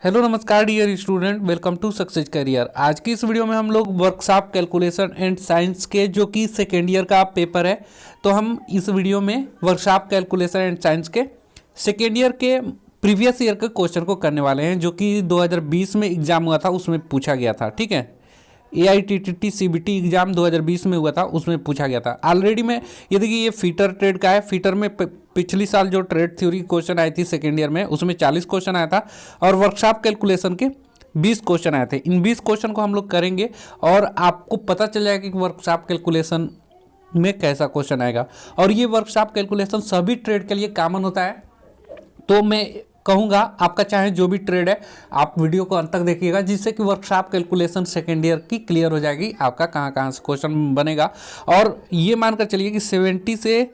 Hello नमस्कार dear student, welcome to success career. आज की इस वीडियो में हम लोग वर्कशॉप कैलकुलेशन एंड साइंस के जो कि सेकेंड ईयर का पेपर है, तो हम इस वीडियो में वर्कशॉप कैलकुलेशन एंड साइंस के सेकेंड ईयर के प्रीवियस ईयर के क्वेश्चन को करने वाले हैं, जो कि 2020 में एग्जाम हुआ था, उसमें पूछा गया था। ठीक है, AITTT CBT एग्जाम 2020 में हुआ था, उसमें पूछा गया था। ऑलरेडी में ये देखिए, ये फीटर ट्रेड का है। फीटर में पिछली साल जो ट्रेड थ्योरी क्वेश्चन आई थी सेकेंड ईयर में, उसमें 40 क्वेश्चन आया था और वर्कशॉप कैलकुलेशन के 20 क्वेश्चन आए थे। इन 20 क्वेश्चन को हम लोग करेंगे और आपको पता चल जाएगा कि वर्कशॉप कैलकुलेशन में कैसा क्वेश्चन आएगा। और ये वर्कशॉप कैलकुलेशन सभी ट्रेड के लिए कॉमन होता है, तो मैं कहूँगा आपका चाहे जो भी ट्रेड है, आप वीडियो को अंत तक देखिएगा, जिससे कि वर्कशॉप कैलकुलेशन सेकेंड ईयर की क्लियर हो जाएगी, आपका कहाँ कहाँ से क्वेश्चन बनेगा। और ये मानकर चलिए कि 70 से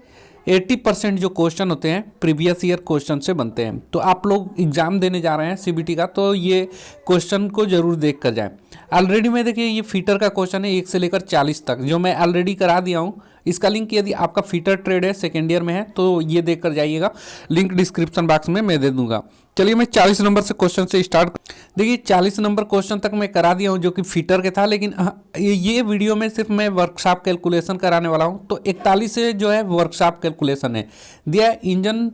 80% जो क्वेश्चन होते हैं प्रीवियस ईयर क्वेश्चन से बनते हैं। तो आप लोग एग्जाम देने जा रहे हैं CBT का, तो ये क्वेश्चन को जरूर देख कर जाएं। ऑलरेडी में देखिए, ये फीटर का क्वेश्चन है 1 से लेकर 40 तक, जो मैं ऑलरेडी करा दिया हूँ। इसका लिंक यदि आपका फीटर ट्रेड है सेकेंड ईयर में है तो ये देख कर जाइएगा, लिंक डिस्क्रिप्शन बॉक्स में मैं दे दूंगा। चलिए मैं 40 नंबर से क्वेश्चन से स्टार्ट। देखिए 40 नंबर क्वेश्चन तक मैं करा दिया हूँ, जो कि फीटर के था, लेकिन ये वीडियो में सिर्फ मैं वर्कशॉप कैलकुलेशन कराने वाला हूँ। तो 41 से जो है वर्कशॉप कैलकुलेशन है दिया है। इंजन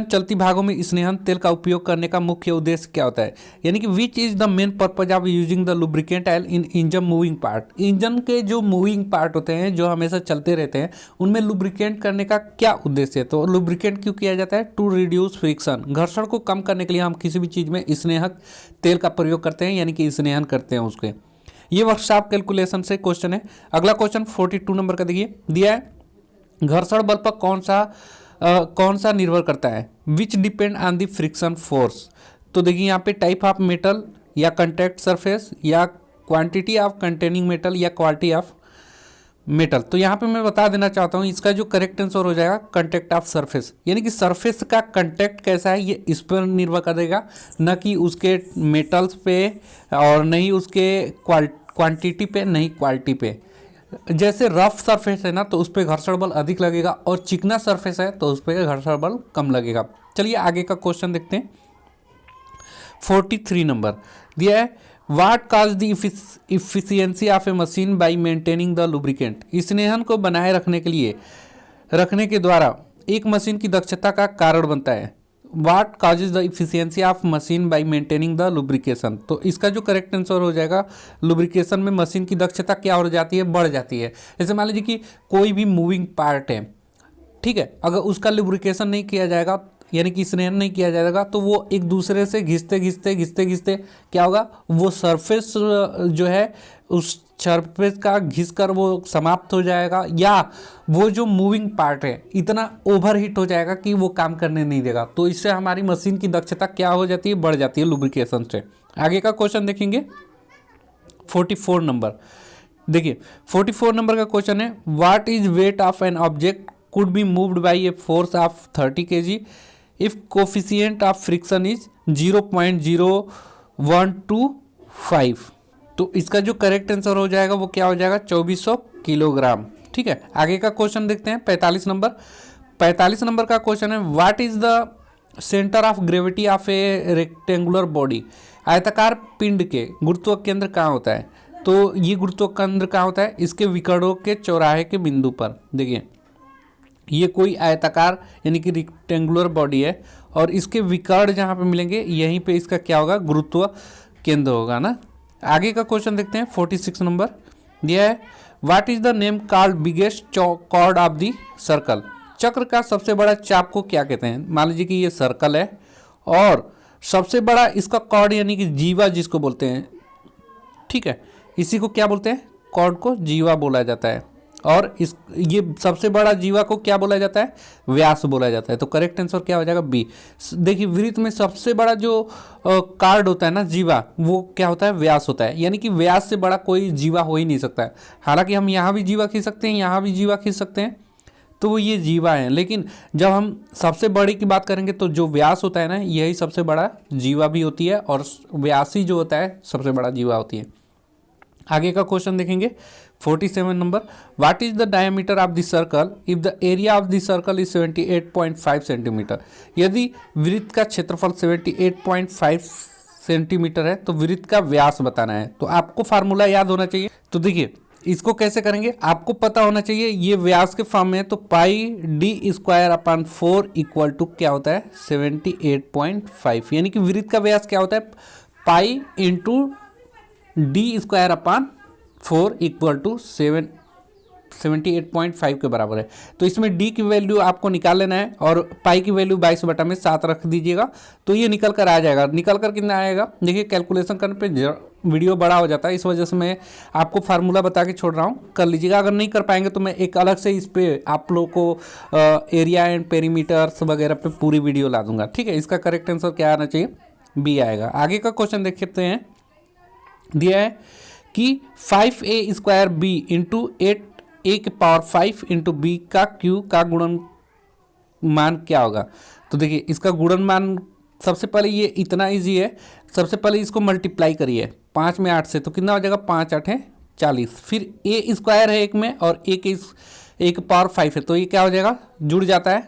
चलती भागों में स्नेहन तेल का उपयोग करने का मुख्य उद्देश्य क्या होता है, यानी कि which is the main purpose of using the lubricant oil in engine moving part. Engine के जो मूविंग पार्ट होते हैं, जो हमेशा चलते रहते हैं, उनमें लुब्रिकेंट करने का क्या उद्देश्य है। तो लुब्रिकेंट क्यों किया जाता है? टू रिड्यूस फ्रिक्शन, घर्षण को कम करने के लिए हम किसी भी चीज़ में स्नेहक तेल का प्रयोग करते हैं, यानी कि स्नेहन करते हैं उसके। ये वर्कशॉप कैलकुलेशन से क्वेश्चन है। अगला क्वेश्चन 42 नंबर का देखिए, दिया है घर्षण बल पर कौन सा निर्भर करता है, विच depend on the friction force. तो देखिए यहाँ पे टाइप ऑफ मेटल या कंटैक्ट सरफेस या क्वांटिटी ऑफ कंटेनिंग मेटल या क्वालिटी ऑफ मेटल। तो यहाँ पे मैं बता देना चाहता हूँ, इसका जो करेक्ट आंसर हो जाएगा कंटेक्ट ऑफ सरफेस, यानी कि सरफेस का कंटेक्ट कैसा है ये इस पर निर्भर करेगा, न कि उसके मेटल्स पे और नहीं उसके क्वांटिटी पे, नहीं क्वालिटी पे। जैसे रफ सरफेस है ना, तो उस पर घर्षण बल अधिक लगेगा, और चिकना सरफेस है तो उस पर घर्षण बल कम लगेगा। चलिए आगे का क्वेश्चन देखते हैं। 43 नंबर दिया है, what cause the efficiency of a machine by maintaining the lubricant. स्नेहन को बनाए रखने के द्वारा एक मशीन की दक्षता का कारण बनता है। What causes the efficiency of machine by maintaining the lubrication. तो इसका जो करेक्ट आंसर हो जाएगा, लुब्रिकेशन में मशीन की दक्षता क्या हो जाती है, बढ़ जाती है। जैसे मान लीजिए कि कोई भी मूविंग पार्ट है, ठीक है, अगर उसका लुब्रिकेशन नहीं किया जाएगा, यानी कि स्नेहन नहीं किया जाएगा, तो वो एक दूसरे से घिसते क्या होगा, वो सरफेस जो है उस सरफेस का घिसकर वो समाप्त हो जाएगा, या वो जो मूविंग पार्ट है इतना ओवर हीट हो जाएगा कि वो काम करने नहीं देगा। तो इससे हमारी मशीन की दक्षता क्या हो जाती है, बढ़ जाती है लुब्रिकेशन से। आगे का क्वेश्चन देखेंगे 44 नंबर। देखिए 44 नंबर का क्वेश्चन है, what is weight of an object could be moved by a force of 30 kg if coefficient of friction is 0.0125। तो इसका जो करेक्ट आंसर हो जाएगा वो क्या हो जाएगा, 2400 किलोग्राम। ठीक है, आगे का क्वेश्चन देखते हैं 45 नंबर। 45 नंबर का क्वेश्चन है, what is the centre of gravity of A rectangular body. आयताकार पिंड के गुरुत्व केंद्र कहाँ होता है। तो ये गुरुत्व केंद्र कहाँ होता है, इसके विकर्णों के चौराहे के बिंदु पर। देखिए ये कोई आयताकार यानी कि रेक्टेंगुलर बॉडी है, और इसके विकर्ण जहाँ पे मिलेंगे यहीं पे इसका क्या होगा, गुरुत्व केंद्र होगा ना। आगे का क्वेश्चन देखते हैं 46 नंबर दिया है, what is the name called biggest chord of the circle. चक्र का सबसे बड़ा चाप को क्या कहते हैं। मान लीजिए कि ये सर्कल है और सबसे बड़ा इसका कॉर्ड यानी कि जीवा जिसको बोलते हैं, ठीक है, इसी को क्या बोलते हैं, कॉर्ड को जीवा बोला जाता है। और ये सबसे बड़ा जीवा को क्या बोला जाता है, व्यास बोला जाता है। तो करेक्ट आंसर क्या हो जाएगा, बी। देखिए वृत्त में सबसे बड़ा जो कार्ड होता है ना, जीवा, वो क्या होता है, व्यास होता है, यानी कि व्यास से बड़ा कोई जीवा हो ही नहीं सकता है। हालांकि हम यहाँ भी जीवा खींच सकते हैं, यहाँ भी जीवा खींच सकते हैं, तो वो ये जीवा है, लेकिन जब हम सबसे बड़ी की बात करेंगे तो जो व्यास होता है ना, यही सबसे बड़ा जीवा भी होती है, और व्यास ही जो होता है सबसे बड़ा जीवा होती है। आगे का क्वेश्चन देखेंगे 47 number, what is the diameter of the circle if the area of the circle is 78.5 centimetre. यदि वृत्त का क्षेत्रफल 78.5 सेंटीमीटर है तो वृत्त का व्यास बताना है। तो आपको फार्मूला याद होना चाहिए। तो देखिए इसको कैसे करेंगे, आपको पता होना चाहिए ये व्यास के फॉर्म में है, तो pi d square upon 4 equal to क्या होता है 78.5, यानी कि वृत्त का व्यास क्या होता है pi into D square upon 4 equal to 78.5 के बराबर है। तो इसमें d की वैल्यू आपको निकाल लेना है और पाई की वैल्यू 22/7 रख दीजिएगा, तो ये निकल कर आ जाएगा। निकल कर कितना आएगा, देखिए कैलकुलेशन करने पे वीडियो बड़ा हो जाता है, इस वजह से मैं आपको फार्मूला बता के छोड़ रहा हूँ, कर लीजिएगा। अगर नहीं कर पाएंगे तो मैं एक अलग से इस पे आप लोग को एरिया एंड पेरीमीटर्स वगैरह पे पूरी वीडियो ला दूंगा, ठीक है। इसका करेक्ट आंसर क्या आना चाहिए, बी आएगा। आगे का क्वेश्चन देख सकते हैं, दिया है कि 5a square B into 8a के पावर 5 इंटू बी का क्यू का गुणनमान क्या होगा। तो देखिए इसका गुणनमान सबसे पहले ये इतना इजी है, सबसे पहले इसको मल्टीप्लाई करिए 5 में 8 से, तो कितना हो जाएगा 5 8 40। फिर ए स्क्वायर है एक में और ए के पावर 5 है, तो ये क्या हो जाएगा जुड़ जाता है,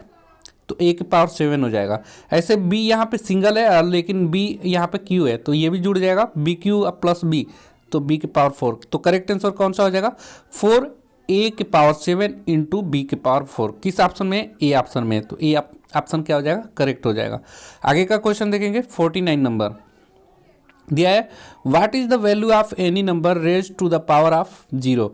तो ए के पावर 7 हो जाएगा। ऐसे बी यहाँ पे सिंगल है लेकिन बी यहाँ पे क्यू है, तो ये भी जुड़ जाएगा बी क्यू प्लस बी, तो बी के पावर 4। तो करेक्ट आंसर कौन सा हो जाएगा 4 ए के पावर 7 इंटू बी के पावर 4। किस ऑप्शन में, ए ऑप्शन में, तो ए ऑप्शन क्या हो जाएगा करेक्ट हो जाएगा। आगे का क्वेश्चन देखेंगे 49 नंबर, दिया है what is the value of any number raise to the power of 0।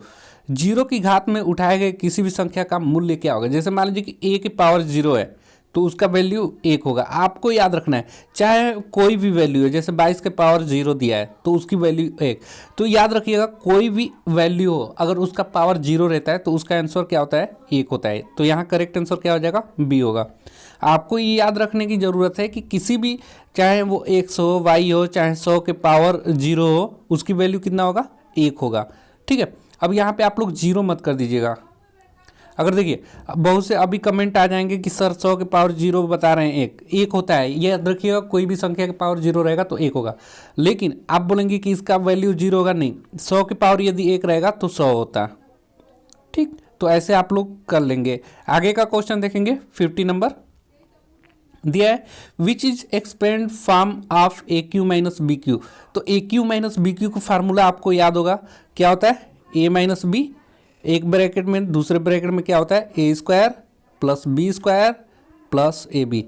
0 की घात में उठाए गए किसी भी संख्या का मूल्य क्या होगा। जैसे मान लीजिए कि ए की पावर 0 है तो उसका वैल्यू 1 होगा। आपको याद रखना है चाहे कोई भी वैल्यू है, जैसे 22 के पावर 0 दिया है तो उसकी वैल्यू 1, तो याद रखिएगा कोई भी वैल्यू हो अगर उसका पावर 0 रहता है तो उसका आंसर क्या होता है 1 होता है। तो यहाँ करेक्ट आंसर क्या हो जाएगा बी होगा। आपको ये याद रखने की ज़रूरत है कि किसी भी चाहे वो x हो y हो चाहे 100 के पावर 0 हो उसकी वैल्यू कितना होगा 1 होगा, ठीक है। अब यहाँ पे आप लोग 0 मत कर दीजिएगा। अगर देखिए बहुत से अभी कमेंट आ जाएंगे कि सर 100 के पावर 0 बता रहे हैं 1 होता है, ये याद रखिएगा कोई भी संख्या के पावर 0 रहेगा तो 1 होगा। लेकिन आप बोलेंगे कि इसका वैल्यू 0 होगा, नहीं 100 के पावर यदि 1 रहेगा तो 100 होता, ठीक। तो ऐसे आप लोग कर लेंगे। आगे का क्वेश्चन देखेंगे 50 नंबर, दिया है which is expand form of a cube minus b cube. तो a cube minus b cube का फार्मूला आपको याद होगा, क्या होता है ए माइनस बी, एक ब्रैकेट में दूसरे ब्रैकेट में क्या होता है a square plus b square plus a b,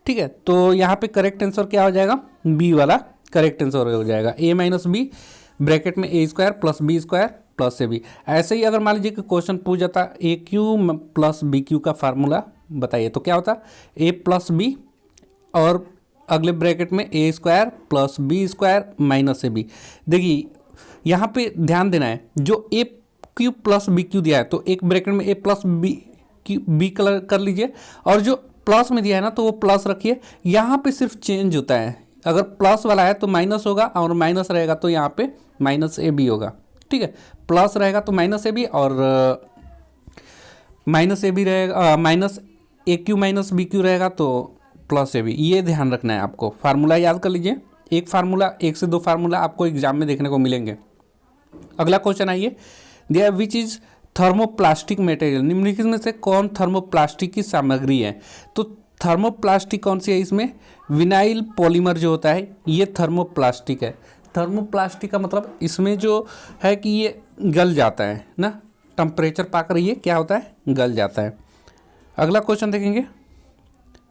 ठीक है। तो यहाँ पे करेक्ट आंसर क्या हो जाएगा बी वाला करेक्ट आंसर हो जाएगा, ए माइनस बी ब्रैकेट में a square plus b square plus a b. ऐसे ही अगर मान लीजिए कि क्वेश्चन पूछ जाता a cube plus b cube का फार्मूला बताइए, तो क्या होता ए प्लस बी और अगले ब्रैकेट में a square plus b square minus a b. देखिए यहाँ पे ध्यान देना है, जो a cube plus b cube दिया है तो एक ब्रैकेट में ए प्लस बी कलर कर लीजिए, और जो प्लस में दिया है ना तो वो प्लस रखिए। यहाँ पे सिर्फ चेंज होता है, अगर प्लस वाला है तो माइनस होगा और माइनस रहेगा तो यहाँ पे माइनस ए बी होगा, ठीक है। प्लस रहेगा तो माइनस ए बी और माइनस ए बी रहेगा, माइनस ए क्यू माइनस बी क्यू रहेगा तो प्लस ए बी। ये ध्यान रखना है आपको। फार्मूला याद कर लीजिए, एक फार्मूला 1 से 2 फार्मूला आपको एग्जाम में देखने को मिलेंगे। अगला क्वेश्चन आइए, दिया विच इज थर्मोप्लास्टिक मटेरियल। निम्नलिखित में से कौन थर्मोप्लास्टिक की सामग्री है। तो थर्मोप्लास्टिक कौन सी है, इसमें विनाइल पॉलीमर जो होता है ये थर्मोप्लास्टिक है। थर्मोप्लास्टिक का मतलब इसमें जो है कि ये गल जाता है ना, टेम्परेचर पाकर ये क्या होता है गल जाता है। अगला क्वेश्चन देखेंगे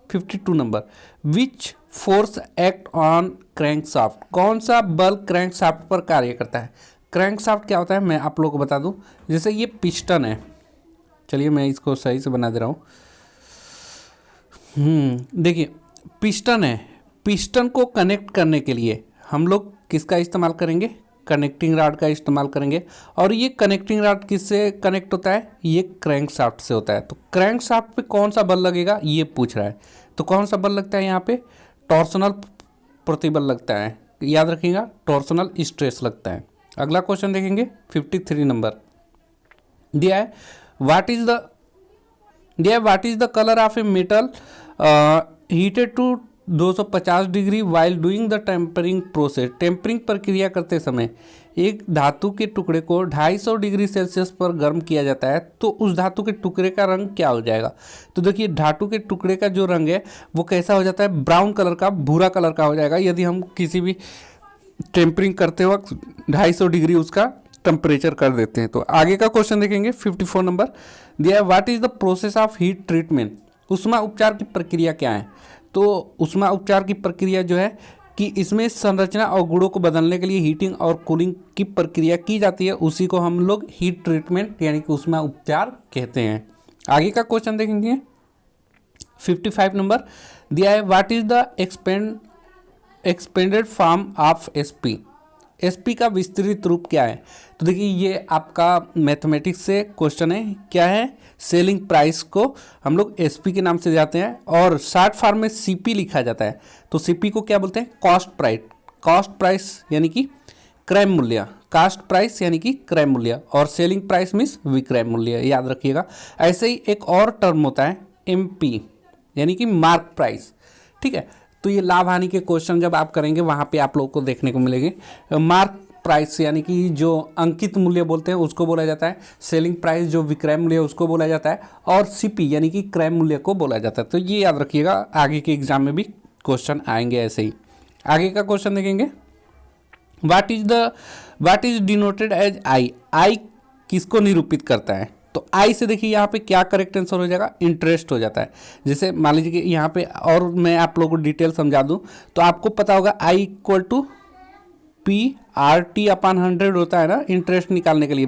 52 number, which force act on crankshaft. कौन सा बल क्रैंकशाफ्ट पर कार्य करता है। क्रैंकशाफ्ट क्या होता है मैं आप लोगों को बता दूं, जैसे ये पिस्टन है, चलिए मैं इसको सही से बना दे रहा हूँ। देखिए पिस्टन है, पिस्टन को कनेक्ट करने के लिए हम लोग किसका इस्तेमाल करेंगे, कनेक्टिंग रॉड का इस्तेमाल करेंगे। और ये कनेक्टिंग रॉड किससे कनेक्ट होता है, ये क्रैंकशाफ्ट से होता है। तो क्रैंकशाफ्ट पे कौन सा बल लगेगा ये पूछ रहा है, तो कौन सा बल लगता है यहाँ पे, टॉर्सनल प्रतिबल लगता है, याद रखिएगा टॉर्सनल स्ट्रेस लगता है। अगला क्वेश्चन देखेंगे 53 नंबर, दिया है what is the colour of a metal heated to 250 degree while doing the tempering process. Tempering प्रक्रिया करते समय एक धातु के टुकड़े को 250 डिग्री सेल्सियस पर गर्म किया जाता है तो उस धातु के टुकड़े का रंग क्या हो जाएगा। तो देखिए धातु के टुकड़े का जो रंग है वो कैसा हो जाता है, ब्राउन कलर का, भूरा कलर का हो जाएगा यदि हम किसी भी टेम्परिंग करते वक्त 250 डिग्री उसका टेम्परेचर कर देते हैं। तो आगे का क्वेश्चन देखेंगे 54 नंबर दिया है, what is the process of heat treatment. ऊष्मा उपचार की प्रक्रिया क्या है। तो ऊष्मा उपचार की प्रक्रिया जो है कि इसमें संरचना और गुणों को बदलने के लिए हीटिंग और कूलिंग की प्रक्रिया की जाती है, उसी को हम लोग हीट ट्रीटमेंट यानी कि ऊष्मा उपचार कहते हैं। आगे का क्वेश्चन देखेंगे 55 नंबर दिया है, what is the expanded form of SP. SP का विस्तृत रूप क्या है। तो देखिए ये आपका मैथमेटिक्स से क्वेश्चन है, क्या है, सेलिंग प्राइस को हम लोग एसपी के नाम से जाते हैं और शॉर्ट फॉर्म में सीपी लिखा जाता है। तो सीपी को क्या बोलते हैं, कॉस्ट प्राइस यानी कि क्रय मूल्य, कास्ट प्राइस यानी कि क्रय मूल्य, और सेलिंग प्राइस मीन्स विक्रय मूल्य, याद रखिएगा। ऐसे ही एक और टर्म होता है एमपी यानी कि मार्क प्राइस, ठीक है। तो ये लाभ हानि के क्वेश्चन जब आप करेंगे वहाँ पे आप लोगों को देखने को मिलेंगे। मार्क प्राइस यानी कि जो अंकित मूल्य बोलते हैं उसको बोला जाता है, सेलिंग प्राइस जो विक्रय मूल्य उसको बोला जाता है, और सीपी यानी कि क्रय मूल्य को बोला जाता है। तो ये याद रखिएगा, आगे के एग्जाम में भी क्वेश्चन आएंगे ऐसे ही। आगे का क्वेश्चन देखेंगे, what is denoted as I. I किसको निरूपित करता है। तो आई से देखिए यहाँ पे क्या करेक्ट आंसर हो जाएगा, इंटरेस्ट हो जाता है। जैसे मान लीजिए कि यहाँ पे और मैं आप लोगों को डिटेल समझा दूँ तो आपको पता होगा आई इक्वल टू PRT/100 होता है ना, इंटरेस्ट निकालने के लिए,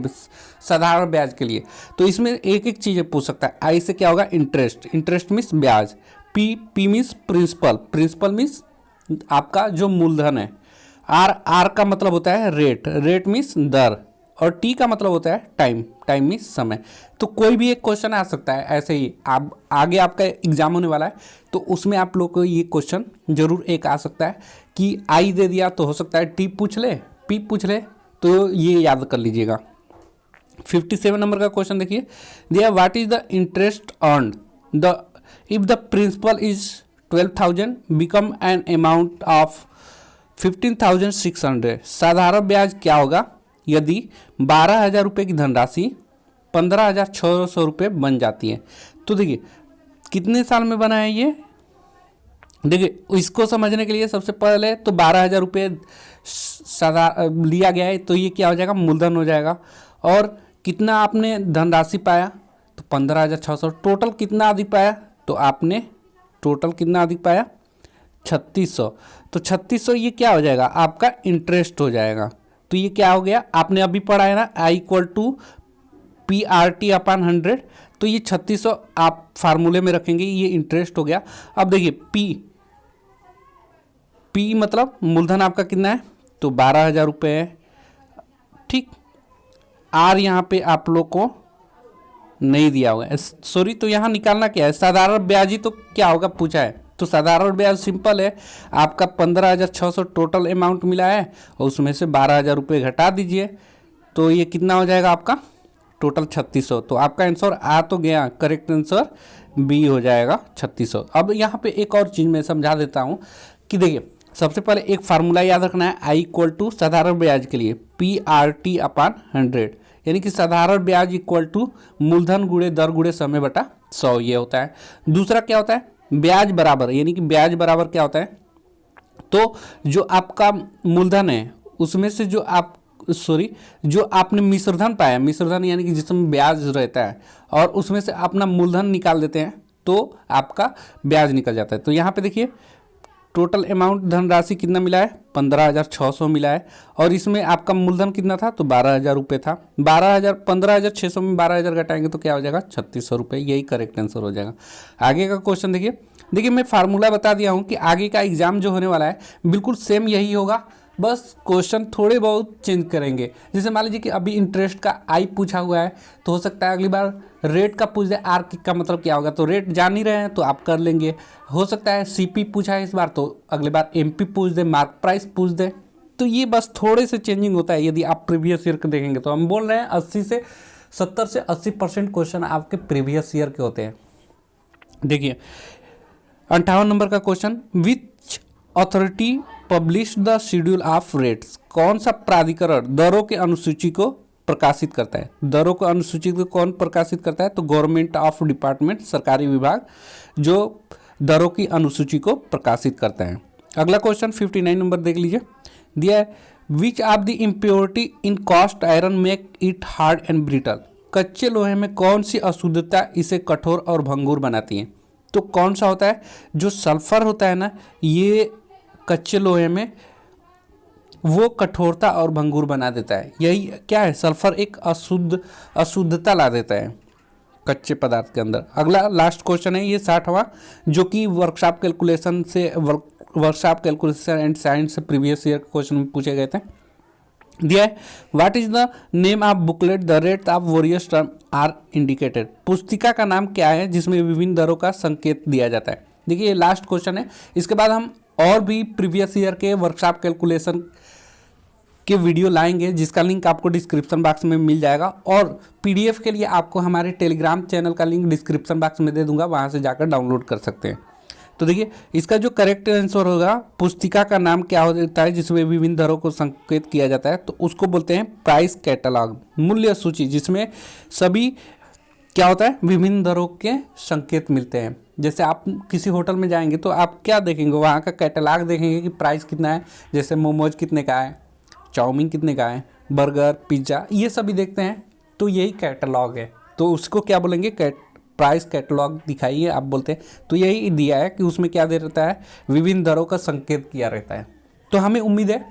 साधारण ब्याज के लिए। तो इसमें एक एक चीज़ें पूछ सकता है। आई से क्या होगा, इंटरेस्ट मीन्स ब्याज, पी मीन्स प्रिंसिपल मीन्स आपका जो मूलधन है, आर का मतलब होता है रेट मीन्स दर, और टी का मतलब होता है टाइम मीन्स समय। तो कोई भी एक क्वेश्चन आ सकता है ऐसे ही, आप आगे आपका एग्जाम होने वाला है तो उसमें आप लोग को ये क्वेश्चन जरूर एक आ सकता है कि आई दे दिया तो हो सकता है टी पूछ ले, पी पूछ ले, तो ये याद कर लीजिएगा। 57 नंबर का क्वेश्चन देखिए, दिया what is the interest earned the if the principal is 12,000 become an amount of 15,600। साधारण ब्याज क्या होगा यदि 12,000 रुपये की धनराशि 15,600 रुपये बन जाती है। तो देखिए कितने साल में बना है ये, देखिए इसको समझने के लिए सबसे पहले तो 12,000 रुपये लिया गया है तो ये क्या हो जाएगा, मूलधन हो जाएगा। और कितना आपने धनराशि पाया तो 15,600। टोटल कितना अधिक पाया तो आपने टोटल कितना अधिक पाया 3,600। तो 3,600 ये क्या हो जाएगा, आपका इंटरेस्ट हो जाएगा। तो ये क्या हो गया, आपने अभी पढ़ा है ना, आई इक्वल टू PRT/100। तो ये 3,600 आप फार्मूले में रखेंगे, ये इंटरेस्ट हो गया। अब देखिए पी मतलब मूलधन आपका कितना है तो 12,000 रुपये है, ठीक। आर यहाँ पे आप लोग को नहीं दिया होगा, सॉरी। तो यहाँ निकालना क्या है, साधारण ब्याज ही तो क्या होगा पूछा है। तो साधारण ब्याज सिंपल है, आपका 15,600 टोटल अमाउंट मिला है और उसमें से 12,000 रुपये घटा दीजिए तो ये कितना हो जाएगा आपका टोटल 3,600। तो आपका आंसर आ तो गया, करेक्ट आंसर बी हो जाएगा 3,600। अब यहाँ पे एक और चीज़ मैं समझा देता हूँ कि देखिए सबसे पहले एक फार्मूला याद रखना है, आई इक्वल टू साधारण ब्याज के लिए PRT/100 यानी कि साधारण ब्याज इक्वल टू मूलधन गुणे दर गुणे समय बटा 100 ये होता है। दूसरा क्या होता है, ब्याज बराबर, यानी कि ब्याज बराबर क्या होता है, तो जो आपका मूलधन है उसमें से जो आपने मिश्रधन पाया, मिश्रधन यानी कि जिसमें ब्याज रहता है, और उसमें से अपना मूलधन निकाल देते हैं तो आपका ब्याज निकल जाता है। तो यहाँ पे देखिए टोटल अमाउंट धनराशि कितना मिला है 15,600 मिला है, और इसमें आपका मूलधन कितना था तो 12,000 रुपये था। 15,600 में 12,000 घटाएंगे तो क्या हो जाएगा 3,600 रुपये, यही करेक्ट आंसर हो जाएगा। आगे का क्वेश्चन देखिए मैं फार्मूला बता दिया हूँ कि आगे का एग्जाम जो होने वाला है बिल्कुल सेम यही होगा, बस क्वेश्चन थोड़े बहुत चेंज करेंगे। जैसे मान लीजिए कि अभी इंटरेस्ट का आई पूछा हुआ है तो हो सकता है अगली बार रेट का पूछ दे, आर का मतलब क्या होगा, तो रेट जान ही रहे हैं तो आप कर लेंगे। हो सकता है सीपी पूछा है इस बार तो अगली बार एमपी पूछ दे, मार्क प्राइस पूछ दे। तो ये बस थोड़े से चेंजिंग होता है यदि आप प्रीवियस ईयर के देखेंगे तो। हम बोल रहे हैं 70 से 80% क्वेश्चन आपके प्रीवियस ईयर के होते हैं। देखिए 58 नंबर का question, which authority publish the schedule of rates, कौन सा प्राधिकरण दरों के अनुसूची को प्रकाशित करता है? दरों को अनुसूची को कौन प्रकाशित करता है? तो गवर्नमेंट ऑफ डिपार्टमेंट, सरकारी विभाग जो दरों की अनुसूची को प्रकाशित करता है। अगला क्वेश्चन 59 नंबर देख लीजिए, दिया है which of the impurity in cast iron make it hard and brittle, कच्चे लोहे में कौन सी अशुद्धता इसे कठोर और भंगुर बनाती है? तो कौन सा होता है? जो सल्फर होता है ना, ये कच्चे लोहे में वो कठोरता और भंगुर बना देता है। यही क्या है? सल्फर एक अशुद्धता ला देता है कच्चे पदार्थ के अंदर। अगला लास्ट क्वेश्चन है ये 60वां, जो कि वर्कशॉप कैलकुलेशन एंड साइंस से प्रीवियस ईयर क्वेश्चन पूछे गए थे। दिया है what is the name of booklet the rate of various term are indicated, पुस्तिका का नाम क्या है जिसमें विभिन्न दरों का संकेत दिया जाता है? देखिए ये लास्ट क्वेश्चन है। इसके बाद हम और भी प्रीवियस ईयर के वर्कशॉप कैलकुलेशन के वीडियो लाएंगे, जिसका लिंक आपको डिस्क्रिप्शन बॉक्स में मिल जाएगा, और पीडीएफ के लिए आपको हमारे टेलीग्राम चैनल का लिंक डिस्क्रिप्शन बॉक्स में दे दूंगा, वहां से जाकर डाउनलोड कर सकते हैं। तो देखिए इसका जो करेक्ट आंसर होगा, पुस्तिका का नाम क्या होता है जिसमें विभिन्न दरों को संकेत किया जाता है? तो उसको बोलते हैं प्राइस कैटलॉग, मूल्य सूची, जिसमें सभी क्या होता है, विभिन्न दरों के संकेत मिलते हैं। जैसे आप किसी होटल में जाएंगे तो आप क्या देखेंगे? वहाँ का कैटलॉग देखेंगे कि प्राइस कितना है, जैसे मोमोज कितने का है, चाउमीन कितने का है, बर्गर, पिज्ज़ा, ये सभी देखते हैं, तो यही कैटलॉग है। तो उसको क्या बोलेंगे? प्राइस कैटलॉग दिखाइए आप बोलते हैं। तो यही दिया है कि उसमें क्या दे रहता है, विभिन्न दरों का संकेत किया रहता है। तो हमें उम्मीद है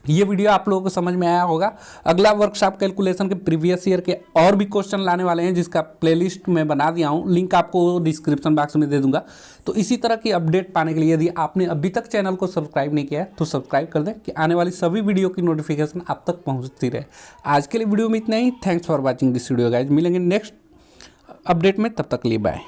ये वीडियो आप लोगों को समझ में आया होगा। अगला वर्कशॉप कैलकुलेशन के प्रीवियस ईयर के और भी क्वेश्चन लाने वाले हैं, जिसका प्लेलिस्ट मैं बना दिया हूँ, लिंक आपको डिस्क्रिप्शन बॉक्स में दे दूंगा। तो इसी तरह की अपडेट पाने के लिए यदि आपने अभी तक चैनल को सब्सक्राइब नहीं किया है तो सब्सक्राइब कर दें, कि आने वाली सभी वीडियो की नोटिफिकेशन आप तक पहुँचती रहे। आज के लिए वीडियो में इतना ही। Thanks for watching this video guys. मिलेंगे नेक्स्ट अपडेट में, तब तक के लिए बाय।